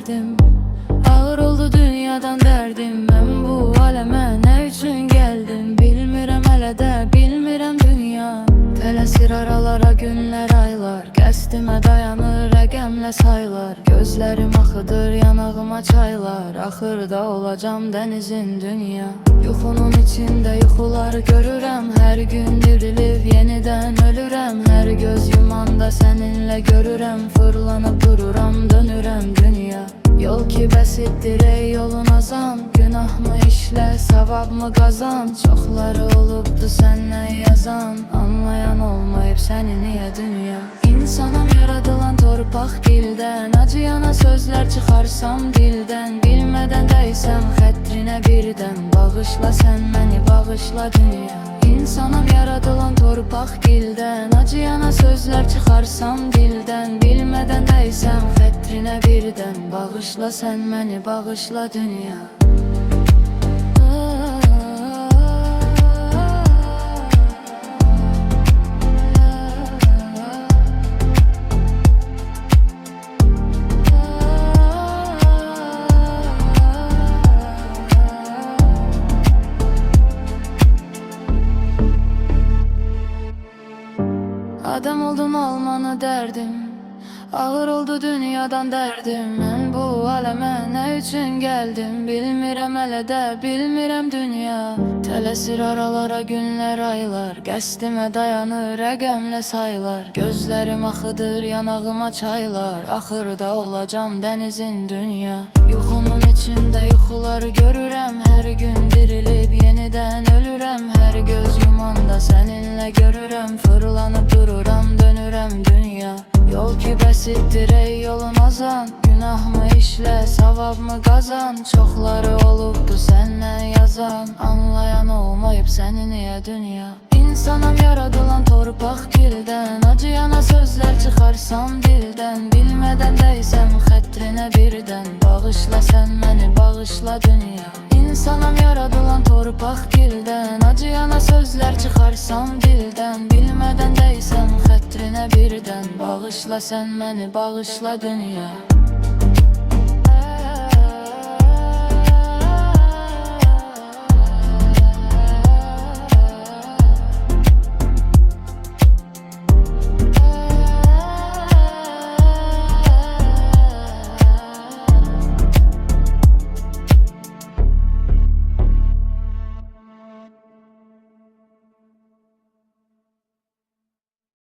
derdim. Ağır oldu dünyadan derdim. Ben bu aləmə ne üçün geldim? Bilmirəm hələ də, bilmirəm dünya. Tələsir aralara günlər, aylar. Qəsdimə dayanır rəqəmlə saylar. Gözlərim axıdır yanağıma çaylar. Axırda olacam dənizin dünya. Yuxunun içində yuxular görürəm. Hər gün dirilib yenidən ölürəm. Hər göz yumanda səninlə görürəm. Fırlanıb dururam, dönürəm dünya. Yol ki bəsitdir ey yolun azan. Günahmı işlə, savabmı qazan. Çoxları olubdu səndən yazan. Anlayan olmayıb səni niyə dünya. İnsanam yaradılan torpaq dildən. Acıyana sözlər çıxarsam dildən. Bilmədən dəysəm xətrinə birdən. Bağışla sən məni, bağışla dünya. İnsanam yaradılan torpaq dildən. Acıyana sözlər çıxarsam dildən. Bilmədən dəysəm xətrinə birdən. Bağışla sən məni, bağışla dünya. Adam oldum olmanı derdim. Ağır oldu dünyadan derdim. Mən bu aləmə nə üçün gəldim? Bilmirəm hələ də, bilmirəm dünya. Tələsir aralara günlər, aylar. Qəsdimə dayanır rəqəmlə saylar. Gözlərim axıdır yanağıma çaylar. Axırda olacam dənizin dünya. Yuxumun içində yuxular görürəm. Hər gün dirilib yenidən ölürəm. Hər göz yumanda səninlə görürəm. Fırlanıb dururam, dönürəm dünya. Yol ki bəsitdir ey yolun azan. Günahmı işlə, savabmı qazan. Çoxları olubdu səndən yazan. Anlayan olmayıb səni niyə dünya. İnsanam yaradılan torpaq dildən. Acıyana sözlər çıxarsam dildən. Bilmədən dəysəm xətrinə birdən. Bağışla sən məni, bağışla dünya. İnsanam yaradılan torpaq dildən. Acıyana sözlər çıxarsam dildən. Bilmədən dəysəm xətrinə birdən. Bağışla sən məni, bağışla dünya.